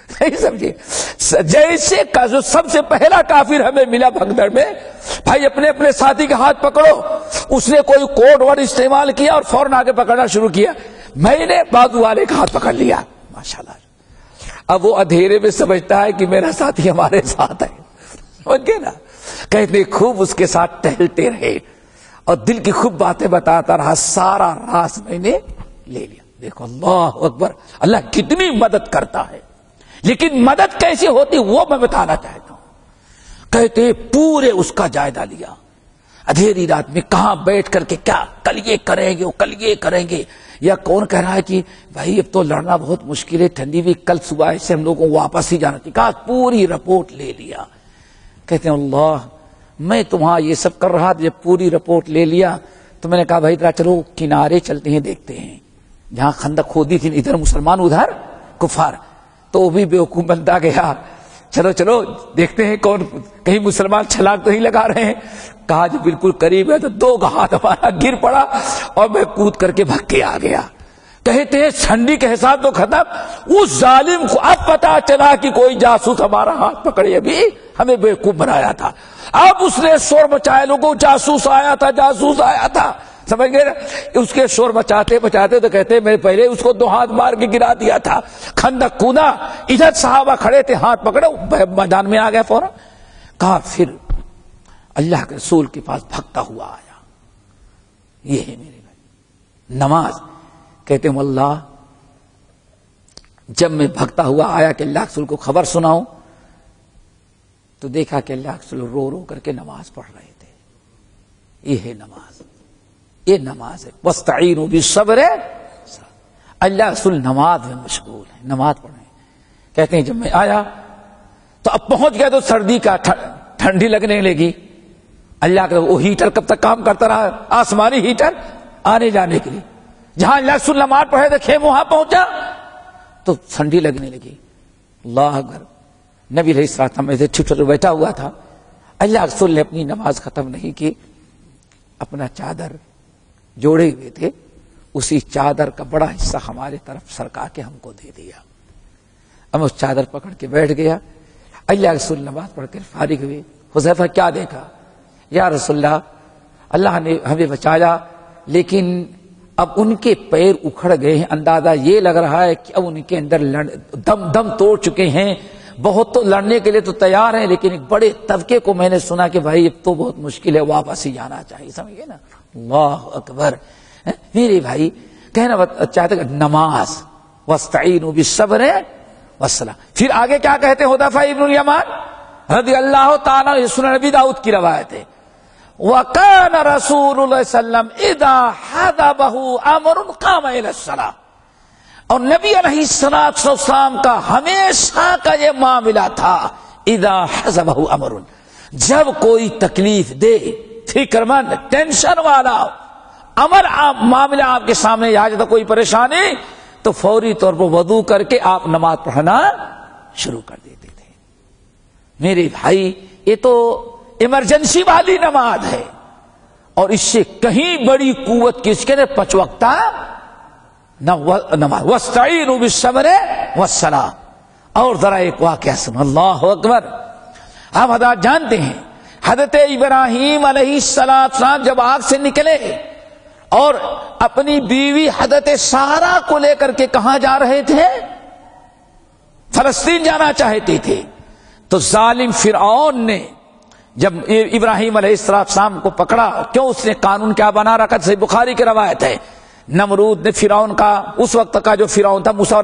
نہیں سمجھے؟ جیسے جو سب سے پہلا کافر ہمیں ملا بھگدڑ میں، بھائی اپنے اپنے ساتھی کے ہاتھ پکڑو. اس نے کوئی کوڈ ورڈ استعمال کیا اور فوراً آگے پکڑنا شروع کیا. میں نے بازو والے کا ہاتھ پکڑ لیا. ماشاءاللہ. اب وہ اندھیرے میں سمجھتا ہے کہ میرا ساتھی ہمارے ساتھ ہے. سمجھ گئے نا؟ کہتے خوب اس کے ساتھ ٹہلتے رہے اور دل کی خوب باتیں بتاتا رہا. سارا راز میں نے لے لیا. دیکھو اللہ اکبر، اللہ کتنی مدد کرتا ہے. لیکن مدد کیسی ہوتی وہ میں بتانا چاہتا ہوں. کہتے پورے اس کا جائزہ لیا اندھیری رات میں، کہاں بیٹھ کر کے کیا کل یہ کریں گے کل یہ کریں گے، یا کون کہہ رہا ہے کہ بھائی اب تو لڑنا بہت مشکل ہے، ٹھنڈی بھی کل صبح سے ہم لوگوں کو واپس ہی جانا تھی. کہا پوری رپورٹ لے لیا. کہتے ہیں اللہ میں تمہاں یہ سب کر رہا تھا، جب پوری رپورٹ لے لیا تو میں نے کہا بھائی ذرا چلو کنارے چلتے ہیں، دیکھتے ہیں جہاں خندق کھودی تھی، ادھر مسلمان ادھر کفار. تو وہ بھی بیوقوف بنتا گیا. چلو چلو دیکھتے ہیں کون کہیں مسلمان چھلانگ تو نہیں لگا رہے ہیں. کہا جو بالکل قریب ہے تو دو ہاتھ ہمارا گر پڑا اور میں کود کر کے بھگ کے آ گیا. کہتے ہیں ٹھنڈی کے حساب تو ختم. اس ظالم کو اب پتا چلا کہ کوئی جاسوس ہمارا ہاتھ پکڑے ابھی ہمیں بیوقوف بنایا تھا. اب اس نے شور مچایا، لوگوں جاسوس آیا تھا جاسوس آیا تھا. سمجھ گئے؟ اس کے شور مچاتے مچاتے تو کہتے میں پہلے اس کو دو ہاتھ مار کے گرا دیا تھا. خندق کودا، ادھر صحابہ کھڑے تھے ہاتھ پکڑے، میدان میں آ گیا فوراً. کہا پھر اللہ کے رسول کے پاس بھگتا ہوا آیا. یہ ہے میرے بھائی نماز. کہتے ہیں اللہ جب میں بھگتا ہوا آیا کہ اللہ کے رسول کو خبر سناؤں تو دیکھا کہ اللہ کے رسول رو رو کر کے نماز پڑھ رہے تھے. یہ ہے نماز، یہ نماز ہے. وَاسْتَعِينُوا بِالصَّبْرِ. اللہ رسول نماز میں مشغول ہے، نماز پڑھ رہے ہیں. کہتے ہیں جب میں آیا تو اب پہنچ گیا تو سردی کا ٹھنڈی لگنے لگی. اللہ کا وہ ہیٹر کب تک کام کرتا رہا، آسمانی ہیٹر آنے جانے کے لیے. جہاں اللہ رسول نماز پڑھے تھے خیمہ وہاں پہنچا تو ٹھنڈی لگنے لگی. اللہ اکبر. نبی علیہ السلام میں سے ٹھیک بیٹھا ہوا تھا. اللہ رسول نے اپنی نماز ختم نہیں کی، اپنا چادر جوڑے ہوئے تھے، اسی چادر کا بڑا حصہ ہمارے طرف سرکا کے ہم کو دے دیا. ہم اس چادر پکڑ کے بیٹھ گیا. اللہ رسول نماز پڑھ کر فارغ ہوئے. حذیفہ کیا دیکھا؟ یا رسول اللہ نے ہمیں بچایا لیکن اب ان کے پیر اکھڑ گئے ہیں. اندازہ یہ لگ رہا ہے کہ اب ان کے اندر دم توڑ چکے ہیں. بہت تو لڑنے کے لیے تو تیار ہیں لیکن ایک بڑے طبقے کو میں نے سنا کہ بھائی اب تو بہت مشکل ہے، واپس ہی جانا چاہیے. سمجھے نا؟ اللہ اکبر. میرے بھائی کہنا چاہتے نماز وَاسْتَعِينُوا بِالصَّبْرِ وَالصَّلَاةِ. پھر آگے کیا کہتے ہیں حذیفہ ابن الیمان رضی اللہ تعالیٰ، سنن نبی داؤد کی روایت ہے. وَكَانَ رَسُولُ اللَّهِ صَلَّى اللَّهُ عَلَيْهِ وسلم اذا حضبه امر قام الى الصلاة. اور نبی علیہ السلام کا ہمیشہ کا یہ معاملہ تھا اذا حضبه امر، جب کوئی تکلیف دے، فکر مند، ٹینشن والا امر معاملہ آپ کے سامنے آ جاتا، کوئی پریشانی، تو فوری طور پر وضو کر کے آپ نماز پڑھنا شروع کر دیتے تھے. میرے بھائی یہ تو ایمرجنسی والی نماز ہے اور اس سے کہیں بڑی قوت کس کے لیے؟ پانچ وقتہ نماز. وَاسْتَعِينُوا بِالصَّبْرِ وَالصَّلَاةِ. اور ذرا ایک واقعہ سن. اللہ اکبر. آپ حضرات جانتے ہیں حضرت ابراہیم علیہ السلام جب آگ سے نکلے اور اپنی بیوی حضرت سارہ کو لے کر کے کہاں جا رہے تھے؟ فلسطین جانا چاہتے تھے. تو ظالم فرعون نے جب ابراہیم علیہ السلام کو پکڑا، کیوں اس نے قانون کیا بنا رکھا؟ صحیح بخاری کی روایت ہے. نمرود نے فرعون کا، اس وقت کا جو فرعون تھا، موسیٰ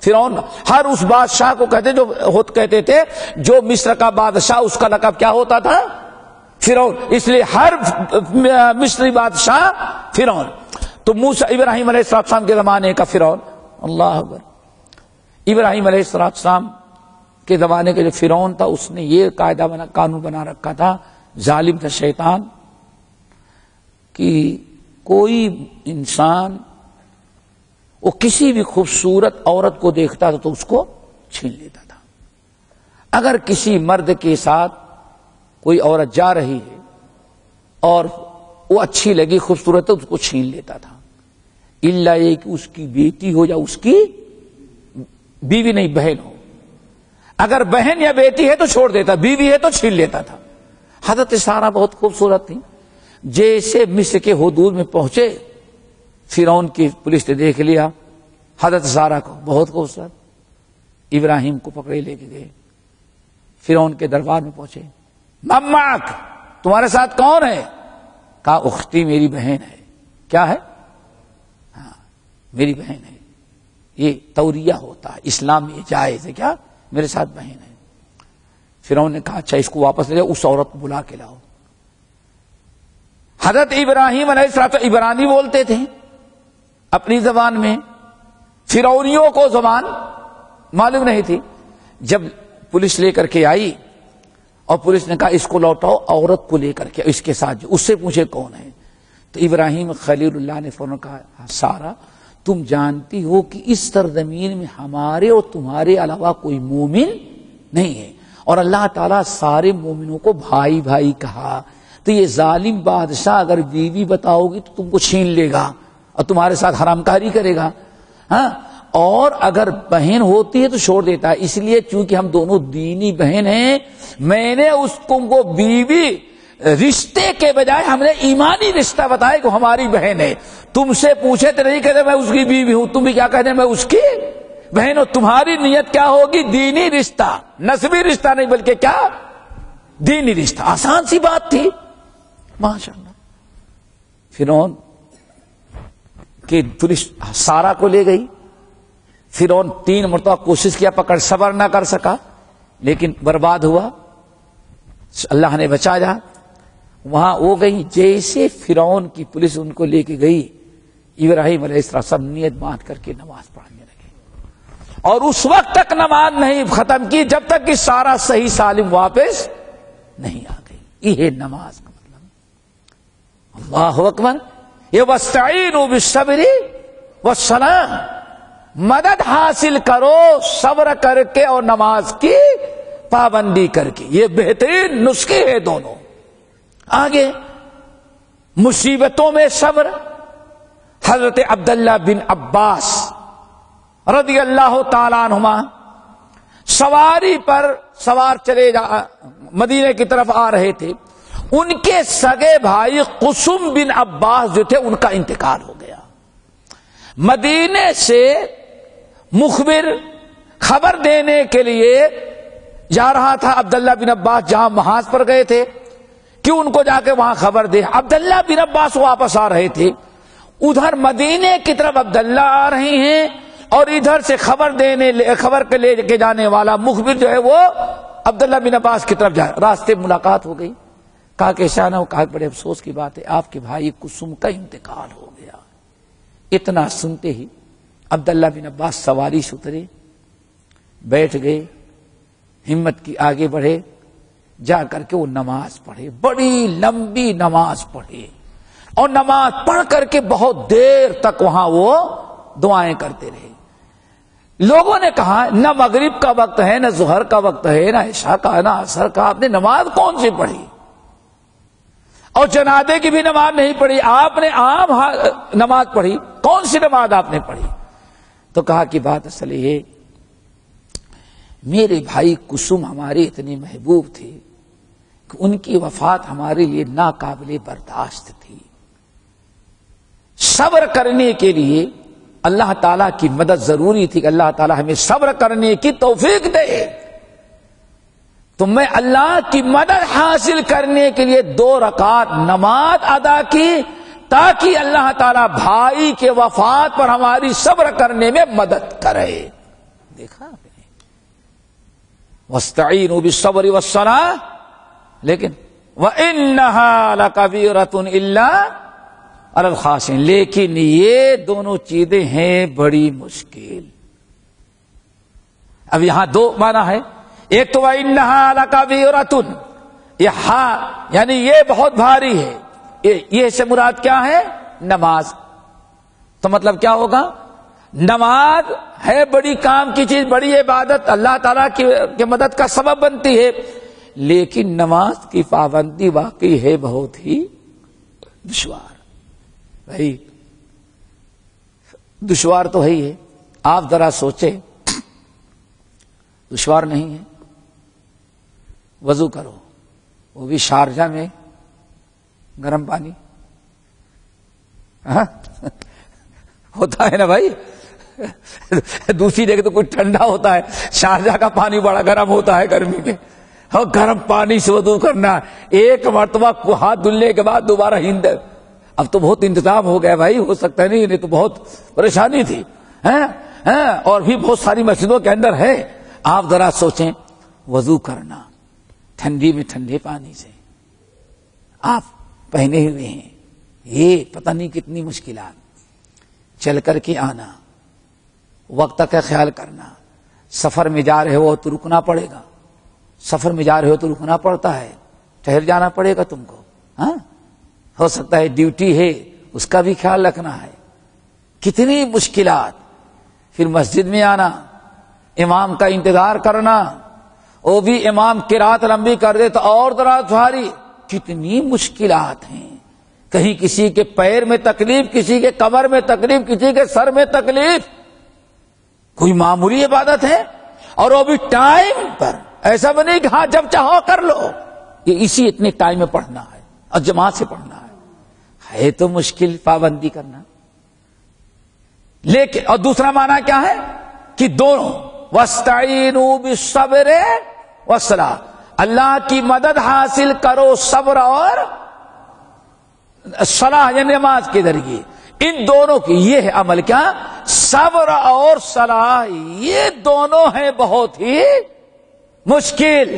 فرعون ہر اس بادشاہ کو کہتے تھے جو مصر کا بادشاہ، اس کا لقب کیا ہوتا تھا؟ فرعون. اس لیے ہر مصری بادشاہ فرعون. تو موسیٰ ابراہیم علیہ السلام کے زمانے کا فرعون. اللہ اکبر. ابراہیم علیہ السلام کے زمانے کا جو فرعون تھا اس نے یہ قانون بنا رکھا تھا، ظالم تھا شیطان، کہ کوئی انسان وہ کسی بھی خوبصورت عورت کو دیکھتا تھا تو اس کو چھین لیتا تھا۔ اگر کسی مرد کے ساتھ کوئی عورت جا رہی ہے اور وہ اچھی لگی، خوبصورت ہے، اس کو چھین لیتا تھا، الا یہ کہ اس کی بیٹی ہو یا اس کی بیوی نہیں بہن ہو۔ اگر بہن یا بیٹی ہے تو چھوڑ دیتا، بیوی ہے تو چھین لیتا تھا۔ حضرت سارہ بہت خوبصورت تھی، جیسے مصر کے حدود میں پہنچے فرعون کی پولیس نے دیکھ لیا حضرت سارہ کو، بہت خوبصورت، ابراہیم کو پکڑے لے کے گئے، فرعون کے دربار میں پہنچے، مماک تمہارے ساتھ کون ہے؟ کہا اختی میری بہن ہے۔ کیا ہے؟ ہاں میری بہن ہے۔ یہ توریہ ہوتا ہے، اسلام میں یہ جائز ہے، کیا میرے ساتھ بہن ہے۔ فرعون نے کہا اچھا اس کو واپس لے جاؤ، اس عورت کو بلا کے لاؤ۔ حضرت ابراہیم علیہ السلام عبرانی بولتے تھے اپنی زبان میں، فرعونیوں کو زبان معلوم نہیں تھی۔ جب پولیس لے کر کے آئی اور پولیس نے کہا اس کو لوٹاؤ، عورت کو لے کر کے اس کے ساتھ جو اس سے پوچھے کون ہے، تو ابراہیم خلیل اللہ نے فوراً کہا سارہ تم جانتی ہو کہ اس سرزمین میں ہمارے اور تمہارے علاوہ کوئی مومن نہیں ہے، اور اللہ تعالیٰ سارے مومنوں کو بھائی بھائی کہا، تو یہ ظالم بادشاہ اگر بیوی بتاؤ گی تو تم کو چھین لے گا اور تمہارے ساتھ حرام کاری کرے گا، ہاں، اور اگر بہن ہوتی ہے تو چھوڑ دیتا ہے۔ اس لیے چونکہ ہم دونوں دینی بہن ہیں، میں نے اس کو بیوی رشتے کے بجائے ہم نے ایمانی رشتہ بتایا کہ ہماری بہن ہے۔ تم سے پوچھے تو نہیں کہتے میں اس کی بیوی ہوں، تم بھی کیا کہتے میں اس کی بہن ہوں۔ تمہاری نیت کیا ہوگی؟ دینی رشتہ، نسبی رشتہ نہیں بلکہ کیا؟ دینی رشتہ۔ آسان سی بات تھی، ماشاءاللہ۔ فرعون کہ پولیس سارہ کو لے گئی، فرعون 3 مرتبہ کوشش کیا، پکڑ صبر نہ کر سکا، لیکن برباد ہوا، اللہ نے بچایا۔ وہاں وہ گئی، جیسے فرعون کی پولیس ان کو لے کے گئی، ابراہیم علیہ السلام نیت باندھ کر کے نماز پڑھنے لگے، اور اس وقت تک نماز نہیں ختم کی جب تک کہ سارا صحیح سالم واپس نہیں آ گئی۔ یہ نماز کا مطلب، اللہ اکبر۔ یہ وَاسْتَعِينُوا بِالصَّبْرِ وَالصَّلَاةِ، مدد حاصل کرو صبر کر کے اور نماز کی پابندی کر کے، یہ بہترین نسخے ہیں دونوں۔ آگے مصیبتوں میں صبر، حضرت عبداللہ بن عباس رضی اللہ تعالیٰ عنہما سواری پر سوار چلے مدینے کی طرف آ رہے تھے، ان کے سگے بھائی قسم بن عباس جو تھے ان کا انتقال ہو گیا۔ مدینے سے مخبر خبر دینے کے لیے جا رہا تھا عبداللہ بن عباس، جہاں محاذ پر گئے تھے کہ ان کو جا کے وہاں خبر دے۔ عبداللہ بن عباس واپس آ رہے تھے، ادھر مدینے کی طرف عبداللہ آ رہے ہیں اور ادھر سے خبر کے لے کے جانے والا مخبر جو ہے وہ عبداللہ بن عباس کی طرف جائے۔ راستے ملاقات ہو گئی، کہا کہ شانہ، کہا بڑے افسوس کی بات ہے آپ کے بھائی قسم کا انتقال ہو گیا۔ اتنا سنتے ہی عبداللہ بن عباس سواری سے اترے، بیٹھ گئے، ہمت کی آگے بڑھے، جا کر کے وہ نماز پڑھے، بڑی لمبی نماز پڑھے، اور نماز پڑھ کر کے بہت دیر تک وہاں وہ دعائیں کرتے رہے۔ لوگوں نے کہا نہ مغرب کا وقت ہے، نہ ظہر کا وقت ہے، نہ عشاء کا، نہ عصر کا، آپ نے نماز کون سی پڑھی؟ اور جنازے کی بھی نماز نہیں پڑھی، آپ نے عام نماز پڑھی، کون سی نماز آپ نے پڑھی؟ تو کہا کہ بات اصل یہ، میرے بھائی قسم ہمارے اتنے محبوب تھے کہ ان کی وفات ہمارے لیے ناقابل برداشت تھی۔ صبر کرنے کے لیے اللہ تعالیٰ کی مدد ضروری تھی کہ اللہ تعالیٰ ہمیں صبر کرنے کی توفیق دے، تو میں اللہ کی مدد حاصل کرنے کے لیے 2 رکعت نماز ادا کی تاکہ اللہ تعالیٰ بھائی کے وفات پر ہماری صبر کرنے میں مدد کرے۔ دیکھا وَاسْتَعِينُوا بِالصَّبْرِ وَالصَّلَاةِ، لیکن وَإِنَّهَا لَكَبِيرَةٌ إِلَّا عَلَى الْخَاشِعِينَ، لیکن یہ دونوں چیزیں ہیں بڑی مشکل۔ اب یہاں دو معنی ہے، ایک تو وَإِنَّهَا لَكَبِيرَةٌ، یہ ہاں یعنی یہ بہت بھاری ہے، یہ سے مراد کیا ہے؟ نماز۔ تو مطلب کیا ہوگا؟ نماز ہے بڑی کام کی چیز، بڑی عبادت، اللہ تعالیٰ کی مدد کا سبب بنتی ہے، لیکن نماز کی پابندی واقعی ہے بہت ہی دشوار۔ بھائی دشوار تو ہے ہی ہے، آپ ذرا سوچیں، دشوار نہیں ہے؟ وضو کرو، وہ بھی شارجہ میں گرم پانی، ہاں ہوتا ہے نا بھائی، دوسری جگہ تو کچھ ٹھنڈا ہوتا ہے، شارجہ کا پانی بڑا گرم ہوتا ہے گرمی میں، اور گرم پانی سے وضو کرنا، ایک مرتبہ ہاتھ دھلنے کے بعد دوبارہ ہند، اب تو بہت انتظام ہو گیا بھائی، ہو سکتا نہیں تو بہت پریشانی تھی، اور بھی بہت ساری مسجدوں کے اندر ہے۔ آپ ذرا سوچیں، وضو کرنا ٹھنڈی میں ٹھنڈے پانی سے، آپ پہنے ہوئے ہیں، یہ پتہ نہیں کتنی مشکلات، چل کر کے آنا، وقت کا خیال کرنا، سفر میں جا رہے ہو تو رکنا پڑے گا، سفر میں جا رہے ہو تو رکنا پڑتا ہے، ٹھہر جانا پڑے گا تم کو، ہاں ہو سکتا ہے ڈیوٹی ہے اس کا بھی خیال رکھنا ہے، کتنی مشکلات، پھر مسجد میں آنا، امام کا انتظار کرنا، وہ بھی امام قرات لمبی کر دے تو اور ذرا بھاری، کتنی مشکلات ہیں، کہیں کسی کے پیر میں تکلیف، کسی کے کمر میں تکلیف، کسی کے سر میں تکلیف، کوئی معمولی عبادت ہے، اور وہ بھی ٹائم پر، ایسا بنے کہ ہاں جب چاہو کر لو، یہ اسی اتنے ٹائم میں پڑھنا ہے اور جماعت سے پڑھنا ہے تو مشکل پابندی کرنا، لیکن اور دوسرا معنی کیا ہے کہ دونوں وَاسْتَعِينُوا بِالصَّبْرِ وَالصَّلَاةِ، اللہ کی مدد حاصل کرو صبر اور صلاح یعنی نماز کے ذریعے، ان دونوں کی یہ ہے عمل، کیا صبر اور صلاح، یہ دونوں ہیں بہت ہی مشکل،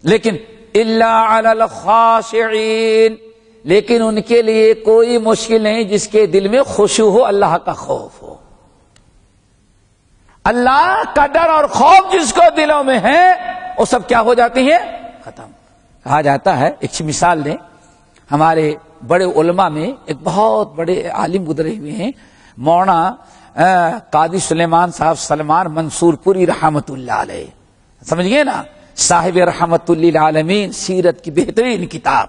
لیکن الا علی الخاشعین، لیکن ان کے لیے کوئی مشکل نہیں جس کے دل میں خشوع ہو، اللہ کا خوف ہو، اللہ کا ڈر اور خوف جس کو دلوں میں ہے وہ سب کیا ہو جاتی ہے؟ ختم۔ کہا جاتا ہے، ایک مثال دیں، ہمارے بڑے علماء میں ایک بہت بڑے عالم گزرے ہوئے ہیں، مولانا قاضی سلیمان صاحب سلمان منصور پوری رحمت اللہ علیہ، سمجھ گئے نا، صاحب رحمت للعالمین، سیرت کی بہترین کتاب،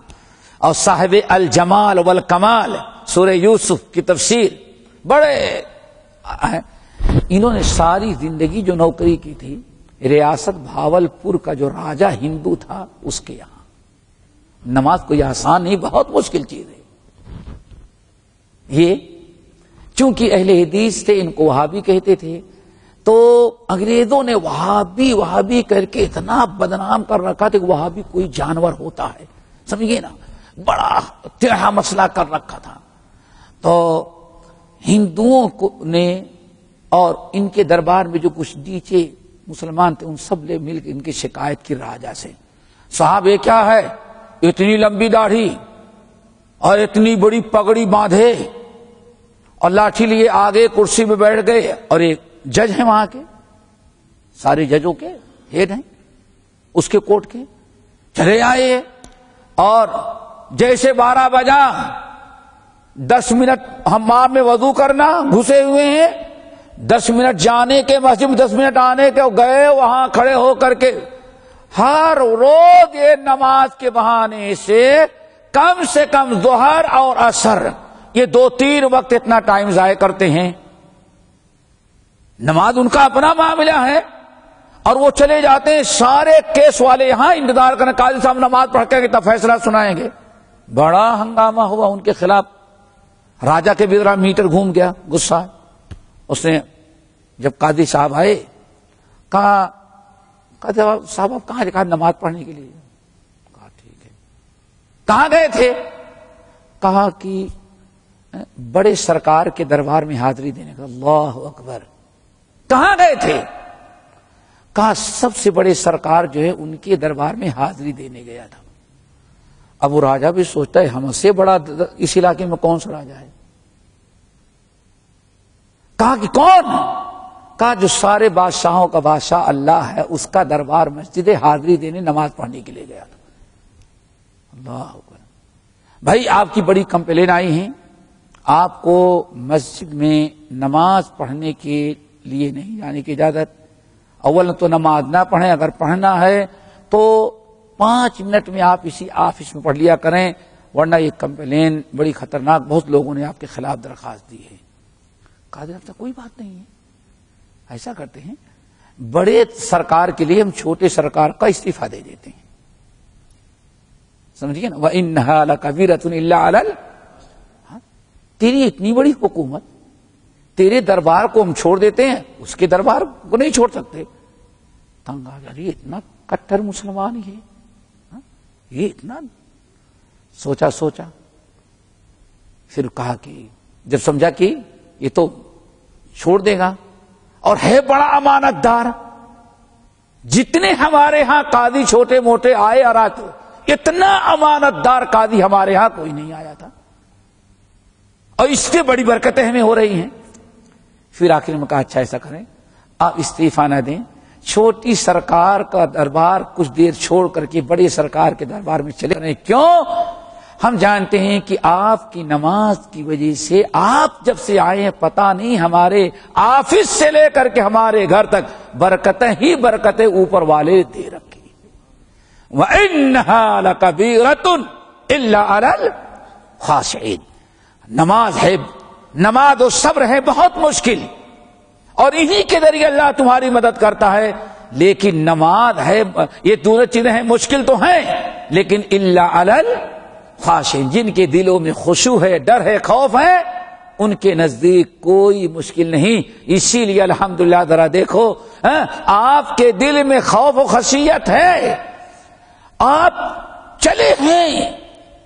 اور صاحب الجمال والکمال، سورہ یوسف کی تفسیر، بڑے انہوں نے ساری زندگی جو نوکری کی تھی ریاست بھاولپور کا جو راجہ ہندو تھا اس کے یہاں، نماز کوئی آسان نہیں، بہت مشکل چیز ہے یہ، چونکہ اہل حدیث تھے، ان کو وہابی کہتے تھے، تو انگریزوں نے وہابی کر کے اتنا بدنام کر رکھا تھا کہ وہابی کوئی جانور ہوتا ہے، سمجھیے نا، بڑا ٹیڑھا مسئلہ کر رکھا تھا، تو ہندوؤں کو نے اور ان کے دربار میں جو کچھ نیچے مسلمان تھے ان سب نے مل کے ان کی شکایت کی راجا سے، صاحب یہ کیا ہے، اتنی لمبی داڑھی اور اتنی بڑی پگڑی باندھے اور لاٹھی لیے آگے کرسی میں بیٹھ گئے، اور ایک جج ہیں وہاں کے، سارے ججوں کے ہیڈ ہیں اس کے کورٹ کے، چلے آئے، اور جیسے 12 بجا 10 منٹ حمام میں وضو کرنا، گھسے ہوئے ہیں، 10 منٹ جانے کے مسجد میں، 10 منٹ آنے کے، گئے وہاں کھڑے ہو کر کے ہر روز یہ نماز کے بہانے سے کم ظہر اور عصر، یہ 2-3 وقت اتنا ٹائم ضائع کرتے ہیں، نماز ان کا اپنا معاملہ ہے، اور وہ چلے جاتے ہیں، سارے کیس والے یہاں انتظار کریں، قاضی صاحب نماز پڑھ کے کتنا فیصلہ سنائیں گے، بڑا ہنگامہ ہوا ان کے خلاف، راجا کے بھی ذرا میٹر گھوم گیا، غصہ، اس نے جب قاضی صاحب آئے کہا صاحب آپ کہاں لکھا نماز پڑھنے کے لیے، کہا ٹھیک ہے، کہاں گئے تھے، کہا کہ بڑے سرکار کے دربار میں حاضری دینے کا، اللہ اکبر، کہاں گئے تھے، کہا سب سے بڑے سرکار جو ہے ان کے دربار میں حاضری دینے گیا تھا۔ اب وہ راجا بھی سوچتا ہے ہم سے بڑا اس علاقے میں کون سا راجا ہے، کہا کہ کون، کا جو سارے بادشاہوں کا بادشاہ اللہ ہے، اس کا دربار مسجد حاضری دینے نماز پڑھنے کے لیے گیا تھا. اللہ اکبر. بھائی آپ کی بڑی کمپلین آئی ہیں، آپ کو مسجد میں نماز پڑھنے کے لیے نہیں جانے کی اجازت. اول تو نماز نہ پڑھیں، اگر پڑھنا ہے تو 5 منٹ میں آپ اسی آفس میں پڑھ لیا کریں، ورنہ یہ کمپلین بڑی خطرناک، بہت لوگوں نے آپ کے خلاف درخواست دی ہے. قاضی صاحب کوئی بات نہیں ہے، ایسا کرتے ہیں بڑے سرکار کے لیے ہم چھوٹے سرکار کا استعفیٰ دے دیتے ہیں، سمجھیے نا. وَإِنَّهَا لَكَبِيرَةٌ إِلَّا عَلَى تیری اتنی بڑی حکومت، تیرے دربار کو ہم چھوڑ دیتے ہیں، اس کے دربار کو نہیں چھوڑ سکتے. تنگ آ گیا، یہ اتنا کٹر مسلمان ہی ہے، یہ اتنا سوچا پھر کہا کہ جب سمجھا کہ یہ تو چھوڑ دے گا اور ہے بڑا امانت دار، جتنے ہمارے ہاں قاضی چھوٹے موٹے آئے اور آتے، اتنا امانت دار قاضی ہمارے ہاں کوئی نہیں آیا تھا، اور اس سے بڑی برکتیں ہمیں ہو رہی ہیں. پھر آخر میں کہا اچھا ایسا کریں، آپ استعفیٰ نہ دیں، چھوٹی سرکار کا دربار کچھ دیر چھوڑ کر کے بڑے سرکار کے دربار میں چلے جائیں. کیوں؟ ہم جانتے ہیں کہ آپ کی نماز کی وجہ سے آپ جب سے آئے ہیں پتہ نہیں ہمارے آفس سے لے کر کے ہمارے گھر تک برکتیں ہی برکتیں اوپر والے دے رکھی. وَإِنَّهَا لَكَبِيرَةٌ إِلَّا عَلَى الْخَاشِعِينَ. نماز ہے، نماز و صبر ہے بہت مشکل، اور انہی کے ذریعے اللہ تمہاری مدد کرتا ہے. لیکن نماز ہے، یہ دونوں چیزیں ہیں مشکل تو ہیں، لیکن الا علی الخاشعین، جن کے دلوں میں خشوع ہے، ڈر ہے، خوف ہے، ان کے نزدیک کوئی مشکل نہیں. اسی لیے الحمدللہ ذرا دیکھو آپ کے دل میں خوف و خشیت ہے، آپ چلے ہیں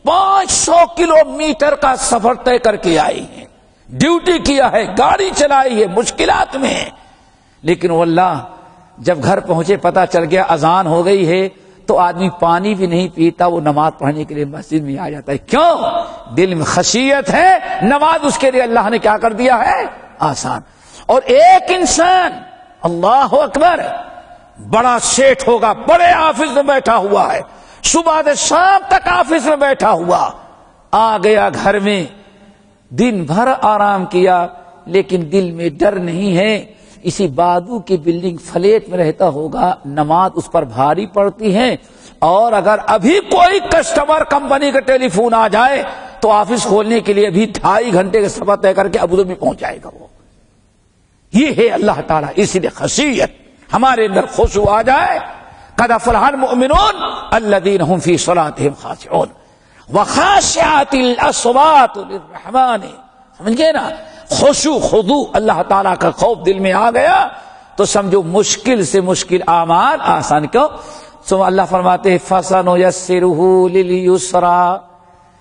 500 کلومیٹر کا سفر طے کر کے آئے ہیں، ڈیوٹی کیا ہے، گاڑی چلائی ہے، مشکلات میں ہیں، لیکن واللہ جب گھر پہنچے پتہ چل گیا اذان ہو گئی ہے تو آدمی پانی بھی نہیں پیتا، وہ نماز پڑھنے کے لیے مسجد میں آ جاتا ہے. کیوں؟ دل میں خشیت ہے. نماز اس کے لیے اللہ نے کیا کر دیا ہے؟ آسان. اور ایک انسان اللہ اکبر بڑا سیٹ ہوگا، بڑے آفس میں بیٹھا ہوا ہے، صبح سے شام تک آفس میں بیٹھا ہوا، آ گیا گھر میں، دن بھر آرام کیا، لیکن دل میں ڈر نہیں ہے. اسی بادو کی بلڈنگ فلیٹ میں رہتا ہوگا، نماز اس پر بھاری پڑتی ہے، اور اگر ابھی کوئی کسٹمر کمپنی کا ٹیلی فون آ جائے تو آفس کھولنے کے لیے ابھی 2.5 گھنٹے کا سفر طے کر کے ابوظہبی پہنچ جائے گا. وہ یہ ہے اللہ تعالیٰ. اسی لیے خشیت ہمارے اندر خشوع آ جائے. قد افلح المؤمنون الذین هم فی صلاتهم خاشعون وخاشعات الاصوات للرحمن. سمجھے نا؟ خشوع خضوع، اللہ تعالیٰ کا خوف دل میں آ گیا تو سمجھو مشکل سے مشکل اعمال آسان. کیوں؟ سو اللہ فرماتے ہیں فَسَنُيَسِّرُهُ لِلْيُسْرَىٰ،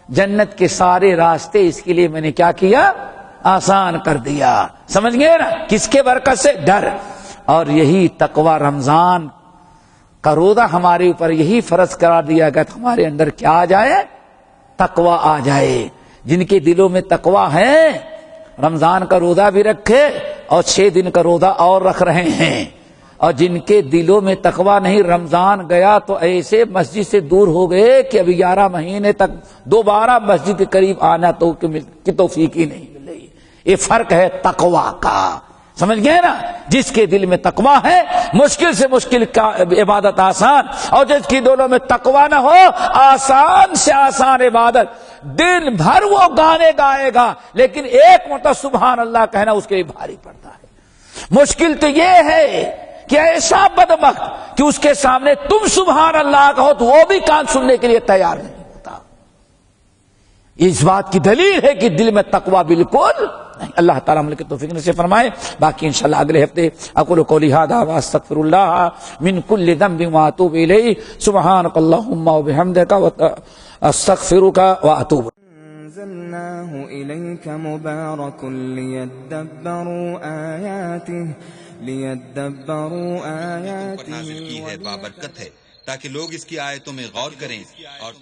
جنت کے سارے راستے اس کے لیے میں نے کیا کیا؟ آسان کر دیا. سمجھ گئے نا؟ کس کے برکت سے؟ ڈر. اور یہی تقوی، رمضان کا روزہ ہمارے اوپر یہی فرض قرار دیا گیا کہ ہمارے اندر کیا آ جائے؟ تقوی آ جائے. جن کے دلوں میں تقوی ہے رمضان کا روزہ بھی رکھے اور 6 دن کا روزہ اور رکھ رہے ہیں، اور جن کے دلوں میں تقوی نہیں، رمضان گیا تو ایسے مسجد سے دور ہو گئے کہ ابھی 11 مہینے تک دوبارہ مسجد کے قریب آنا تو کی توفیق ہی نہیں مل رہی. یہ فرق ہے تقوی کا. سمجھ گئے نا؟ جس کے دل میں تقوی ہے مشکل سے مشکل کا عبادت آسان، اور جس کی دلوں میں تقوی نہ ہو آسان سے آسان عبادت، دن بھر وہ گانے گائے گا لیکن ایک مرتبہ سبحان اللہ کہنا اس کے لیے بھاری پڑتا ہے. مشکل تو یہ ہے کہ ایسا بدبخت کہ اس کے سامنے تم سبحان اللہ کہو تو وہ بھی کان سننے کے لیے تیار نہیں ہوتا. اس بات کی دلیل ہے کہ دل میں تقوی بالکل نہیں. اللہ تعالیٰ ہم لوگ کی توفیق نصیب فرمائے. باقی انشاءاللہ اگلے ہفتے اقول قولی ھذا واستغفر اللہ من کل ذنب واتوب الیہ. سبحانک اللہم وبحمدک استغفرک واتوب. أنزلناه إليك مبارك ليدبروا آياته نازل کی ہے بابرکت ہے تاکہ لوگ اس کی آیتوں میں غور کریں اور